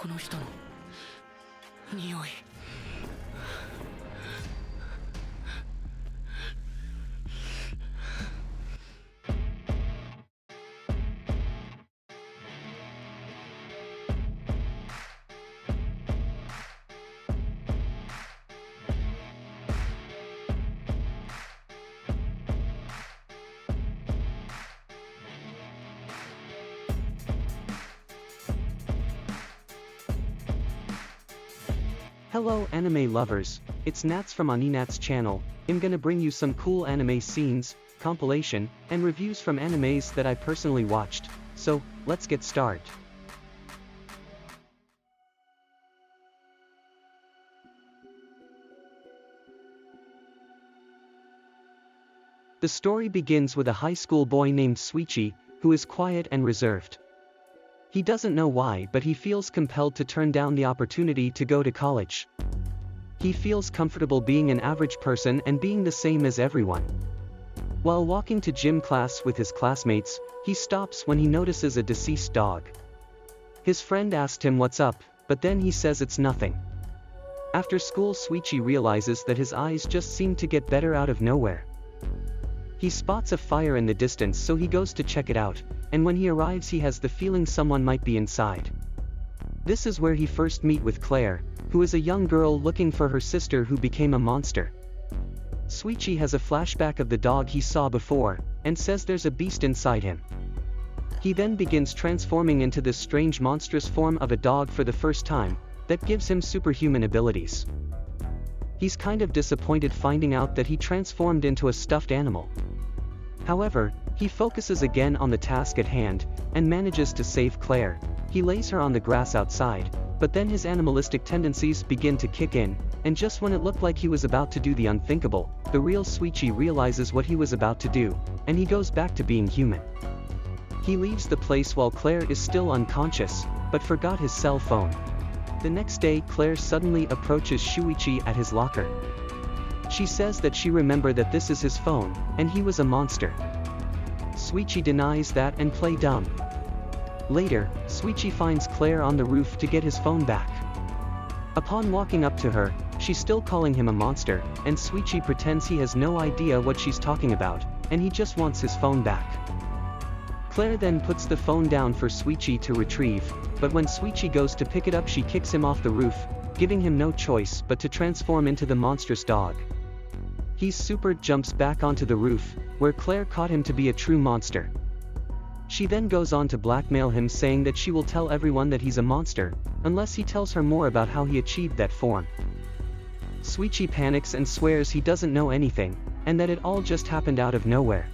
この人の匂い。Hello anime lovers, it's Nats from Aninats channel. I'm gonna bring you some cool anime scenes, compilation, and reviews from animes that I personally watched. So, let's get started. The story begins with a high school boy named Shuichi, who is quiet and reserved. He doesn't know why, but he feels compelled to turn down the opportunity to go to college. He feels comfortable being an average person and being the same as everyone. While walking to gym class with his classmates, he stops when he notices a deceased dog. His friend asked him what's up, but then he says it's nothing. After school, Shuichi realizes that his eyes just seem to get better out of nowhere. He spots a fire in the distance, so he goes to check it out, and when he arrives he has the feeling someone might be inside. This is where he first meets with Claire, who is a young girl looking for her sister who became a monster. Shuichi has a flashback of the dog he saw before, and says there's a beast inside him. He then begins transforming into this strange monstrous form of a dog for the first time, that gives him superhuman abilities. He's kind of disappointed finding out that he transformed into a stuffed animal. However, he focuses again on the task at hand, and manages to save Claire. He lays her on the grass outside, but then his animalistic tendencies begin to kick in, and just when it looked like he was about to do the unthinkable, the real Shuichi realizes what he was about to do, and he goes back to being human. He leaves the place while Claire is still unconscious, but forgot his cell phone. The next day, Claire suddenly approaches Shuichi at his locker. She says that she remembered that this is his phone, and he was a monster. Shuichi denies that and plays dumb. Later, Shuichi finds Claire on the roof to get his phone back. Upon walking up to her, she's still calling him a monster, and Shuichi pretends he has no idea what she's talking about, and he just wants his phone back. Claire then puts the phone down for Shuichi to retrieve, but when Shuichi goes to pick it up she kicks him off the roof, giving him no choice but to transform into the monstrous dog. He super jumps back onto the roof, where Claire caught him to be a true monster. She then goes on to blackmail him, saying that she will tell everyone that he's a monster, unless he tells her more about how he achieved that form. Shuichi panics and swears he doesn't know anything, and that it all just happened out of nowhere.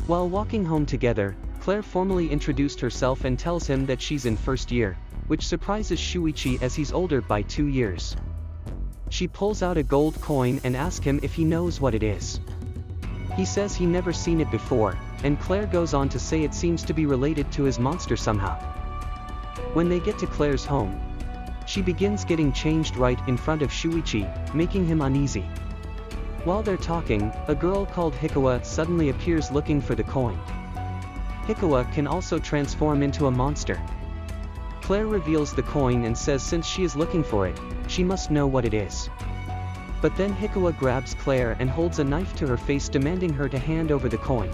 While walking home together, Claire formally introduced herself and tells him that she's in first year, which surprises Shuichi as he's older by 2 years. She pulls out a gold coin and asks him if he knows what it is. He says he never seen it before, and Claire goes on to say it seems to be related to his monster somehow. When they get to Claire's home, she begins getting changed right in front of Shuichi, making him uneasy. While they're talking, a girl called Hikawa suddenly appears looking for the coin. Hikawa can also transform into a monster. Claire reveals the coin and says since she is looking for it, she must know what it is. But then Hikawa grabs Claire and holds a knife to her face, demanding her to hand over the coin.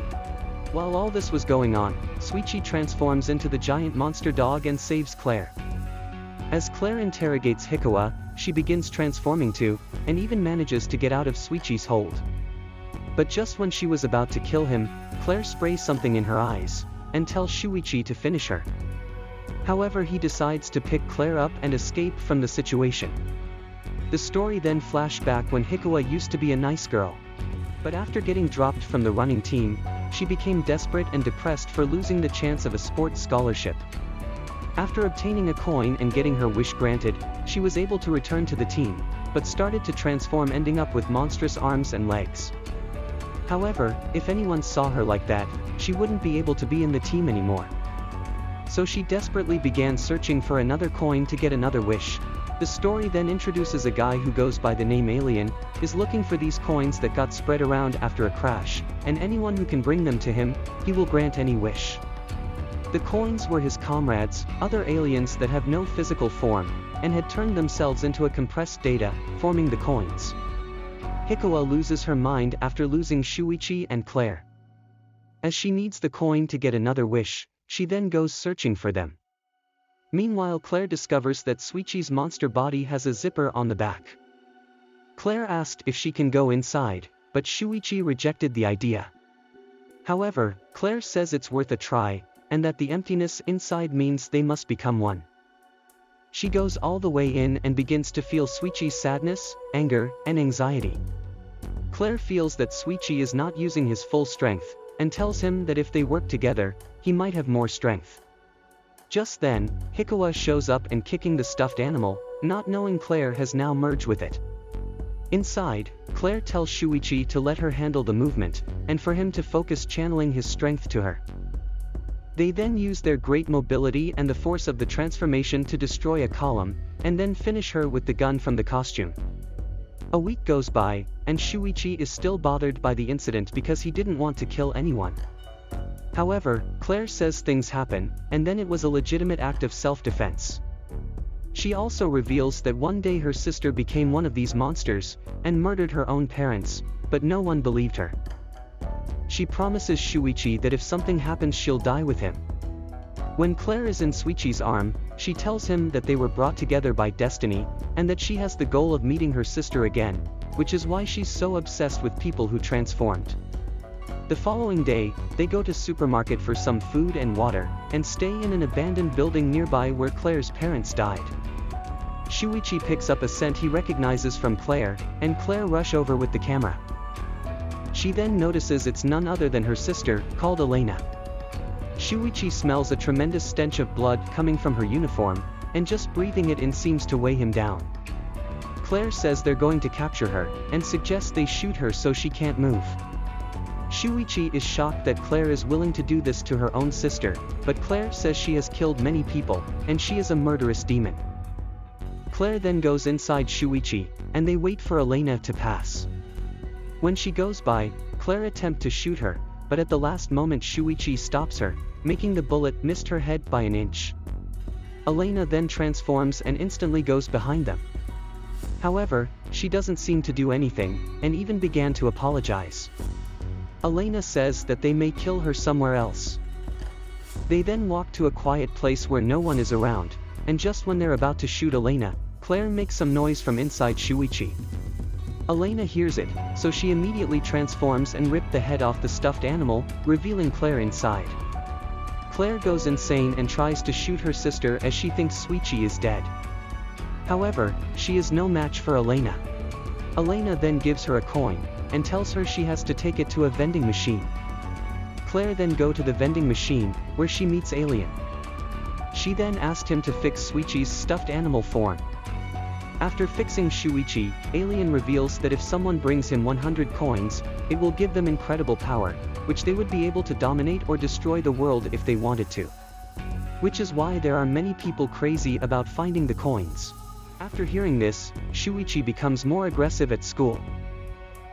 While all this was going on, Shuichi transforms into the giant monster dog and saves Claire. As Claire interrogates Hikawa, she begins transforming too, and even manages to get out of Shuichi's hold. But just when she was about to kill him, Claire sprays something in her eyes, and tells Shuichi to finish her. However, he decides to pick Claire up and escape from the situation. The story then flashed back when Hikawa used to be a nice girl. But after getting dropped from the running team, she became desperate and depressed for losing the chance of a sports scholarship. After obtaining a coin and getting her wish granted, she was able to return to the team, but started to transform, ending up with monstrous arms and legs. However, if anyone saw her like that, she wouldn't be able to be in the team anymore. So she desperately began searching for another coin to get another wish. The story then introduces a guy who goes by the name Alien, is looking for these coins that got spread around after a crash, and anyone who can bring them to him, he will grant any wish. The coins were his comrades, other aliens that have no physical form, and had turned themselves into a compressed data, forming the coins. Hikawa loses her mind after losing Shuichi and Claire. As she needs the coin to get another wish, she then goes searching for them. Meanwhile, Claire discovers that Shuichi's monster body has a zipper on the back. Claire asked if she can go inside, but Shuichi rejected the idea. However, Claire says it's worth a try, and that the emptiness inside means they must become one. She goes all the way in and begins to feel Shuichi's sadness, anger, and anxiety. Claire feels that Shuichi is not using his full strength, and tells him that if they work together, he might have more strength. Just then, Hikawa shows up and kicking the stuffed animal, not knowing Claire has now merged with it. Inside, Claire tells Shuichi to let her handle the movement, and for him to focus channeling his strength to her. They then use their great mobility and the force of the transformation to destroy a column, and then finish her with the gun from the costume. A week goes by, and Shuichi is still bothered by the incident because he didn't want to kill anyone. However, Claire says things happen, and then it was a legitimate act of self-defense. She also reveals that one day her sister became one of these monsters, and murdered her own parents, but no one believed her. She promises Shuichi that if something happens she'll die with him. When Claire is in Shuichi's arm, she tells him that they were brought together by destiny, and that she has the goal of meeting her sister again, which is why she's so obsessed with people who transformed. The following day, they go to supermarket for some food and water, and stay in an abandoned building nearby where Claire's parents died. Shuichi picks up a scent he recognizes from Claire, and Claire rush over with the camera. She then notices it's none other than her sister, called Elena. Shuichi smells a tremendous stench of blood coming from her uniform, and just breathing it in seems to weigh him down. Claire says they're going to capture her, and suggests they shoot her so she can't move. Shuichi is shocked that Claire is willing to do this to her own sister, but Claire says she has killed many people, and she is a murderous demon. Claire then goes inside Shuichi, and they wait for Elena to pass. When she goes by, Claire attempts to shoot her, but at the last moment Shuichi stops her, making the bullet miss her head by an inch. Elena then transforms and instantly goes behind them. However, she doesn't seem to do anything, and even began to apologize. Elena says that they may kill her somewhere else. They then walk to a quiet place where no one is around, and just when they're about to shoot Elena, Claire makes some noise from inside Shuichi. Elena hears it, so she immediately transforms and rips the head off the stuffed animal, revealing Claire inside. Claire goes insane and tries to shoot her sister as she thinks Shuichi is dead. However, she is no match for Elena. Elena then gives her a coin, and tells her she has to take it to a vending machine. Claire then goes to the vending machine, where she meets Alien. She then asked him to fix Shuichi's stuffed animal form. After fixing Shuichi, Alien reveals that if someone brings him 100 coins, it will give them incredible power, which they would be able to dominate or destroy the world if they wanted to. Which is why there are many people crazy about finding the coins. After hearing this, Shuichi becomes more aggressive at school.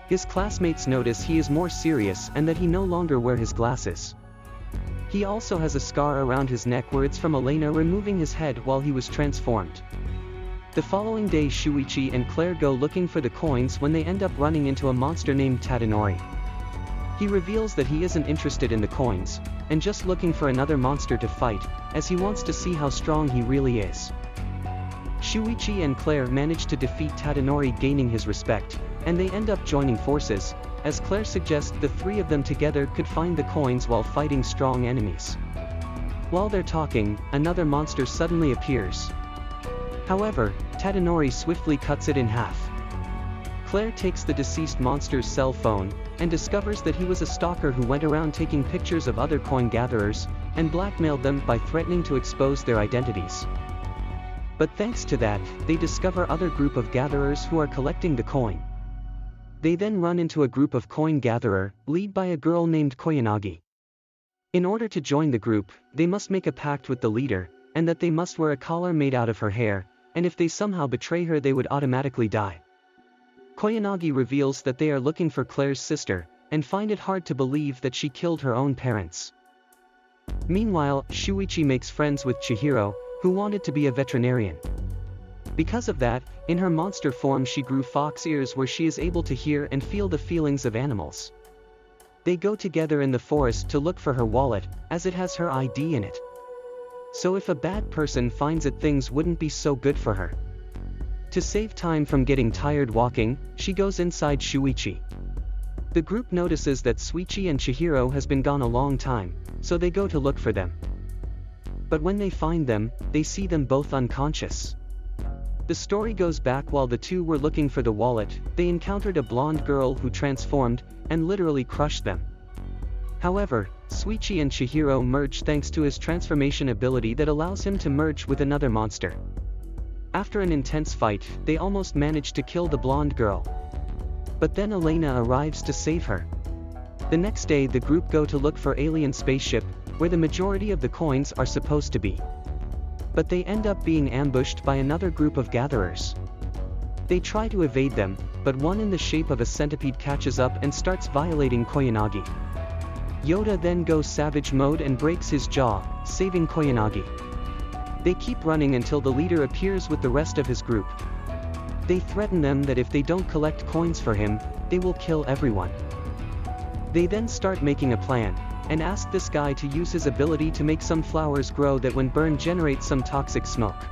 His classmates notice he is more serious and that he no longer wears his glasses. He also has a scar around his neck where it's from Elena removing his head while he was transformed. The following day Shuichi and Claire go looking for the coins when they end up running into a monster named Tadanori. He reveals that he isn't interested in the coins, and just looking for another monster to fight, as he wants to see how strong he really is. Shuichi and Claire manage to defeat Tadanori, gaining his respect, and they end up joining forces, as Claire suggests the three of them together could find the coins while fighting strong enemies. While they're talking, another monster suddenly appears. However, Tadanori swiftly cuts it in half. Claire takes the deceased monster's cell phone, and discovers that he was a stalker who went around taking pictures of other coin gatherers, and blackmailed them by threatening to expose their identities. But thanks to that, they discover other group of gatherers who are collecting the coin. They then run into a group of coin gatherer, led by a girl named Koyanagi. In order to join the group, they must make a pact with the leader, and that they must wear a collar made out of her hair, and if they somehow betray her they would automatically die. Koyanagi reveals that they are looking for Claire's sister, and find it hard to believe that she killed her own parents. Meanwhile, Shuichi makes friends with Chihiro, who wanted to be a veterinarian. Because of that, in her monster form she grew fox ears where she is able to hear and feel the feelings of animals. They go together in the forest to look for her wallet, as it has her ID in it. So if a bad person finds it, things wouldn't be so good for her. To save time from getting tired walking, she goes inside Shuichi. The group notices that Shuichi and Chihiro has been gone a long time, so they go to look for them. But when they find them, they see them both unconscious. The story goes back while the two were looking for the wallet, they encountered a blonde girl who transformed, and literally crushed them. However, Shuichi and Chihiro merge thanks to his transformation ability that allows him to merge with another monster. After an intense fight, they almost manage to kill the blonde girl. But then Elena arrives to save her. The next day the group go to look for alien spaceship, where the majority of the coins are supposed to be. But they end up being ambushed by another group of gatherers. They try to evade them, but one in the shape of a centipede catches up and starts violating Koyanagi. Yoda then goes savage mode and breaks his jaw, saving Koyanagi. They keep running until the leader appears with the rest of his group. They threaten them that if they don't collect coins for him, they will kill everyone. They then start making a plan, and ask this guy to use his ability to make some flowers grow that when burned generate some toxic smoke.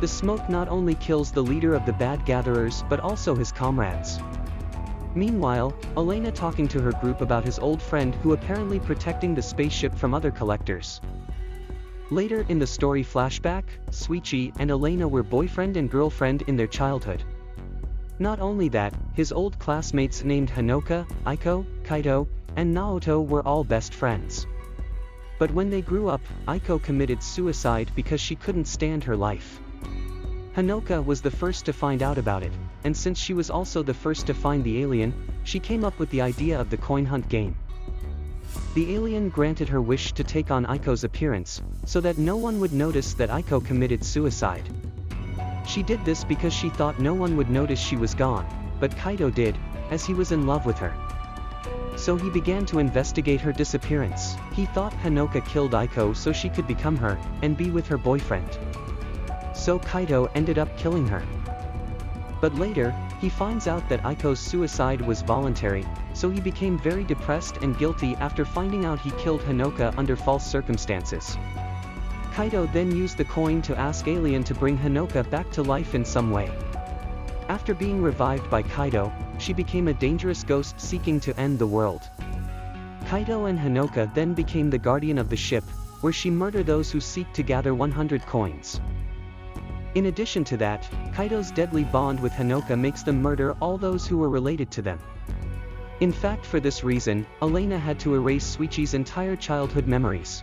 The smoke not only kills the leader of the bad gatherers but also his comrades. Meanwhile, Elena talking to her group about his old friend who apparently protecting the spaceship from other collectors. Later in the story flashback, Shuichi and Elena were boyfriend and girlfriend in their childhood. Not only that, his old classmates named Hanoka, Aiko, Kaito, and Naoto were all best friends. But when they grew up, Aiko committed suicide because she couldn't stand her life. Hanoka was the first to find out about it, and since she was also the first to find the alien, she came up with the idea of the coin hunt game. The alien granted her wish to take on Aiko's appearance, so that no one would notice that Aiko committed suicide. She did this because she thought no one would notice she was gone, but Kaito did, as he was in love with her. So he began to investigate her disappearance. He thought Hanoka killed Aiko so she could become her, and be with her boyfriend. So Kaito ended up killing her. But later, he finds out that Aiko's suicide was voluntary, so he became very depressed and guilty after finding out he killed Hanoka under false circumstances. Kaito then used the coin to ask Alien to bring Hanoka back to life in some way. After being revived by Kaito, she became a dangerous ghost seeking to end the world. Kaito and Hanoka then became the guardian of the ship, where she murdered those who seek to gather 100 coins. In addition to that, Kaito's deadly bond with Hanoka makes them murder all those who were related to them. In fact, for this reason, Elena had to erase Shuichi's entire childhood memories.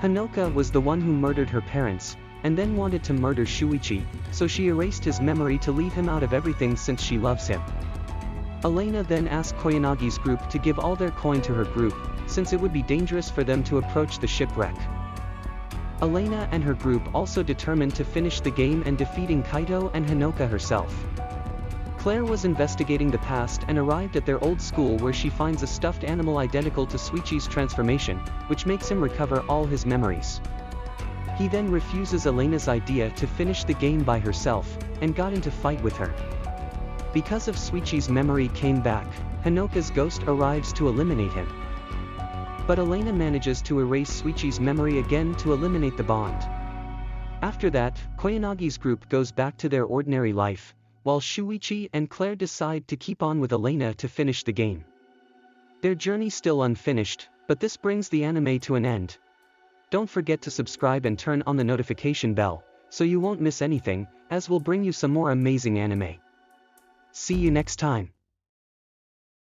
Hanoka was the one who murdered her parents, and then wanted to murder Shuichi, so she erased his memory to leave him out of everything since she loves him. Elena then asked Koyanagi's group to give all their coin to her group, since it would be dangerous for them to approach the shipwreck. Elena and her group also determined to finish the game and defeating Kaito and Hanoka herself. Claire was investigating the past and arrived at their old school where she finds a stuffed animal identical to Shuichi's transformation, which makes him recover all his memories. He then refuses Elena's idea to finish the game by herself, and got into fight with her. Because of Shuichi's memory came back, Hanoka's ghost arrives to eliminate him. But Elena manages to erase Shuichi's memory again to eliminate the bond. After that, Koyanagi's group goes back to their ordinary life, while Shuichi and Claire decide to keep on with Elena to finish the game. Their journey still unfinished, but this brings the anime to an end. Don't forget to subscribe and turn on the notification bell, so you won't miss anything, as we'll bring you some more amazing anime. See you next time.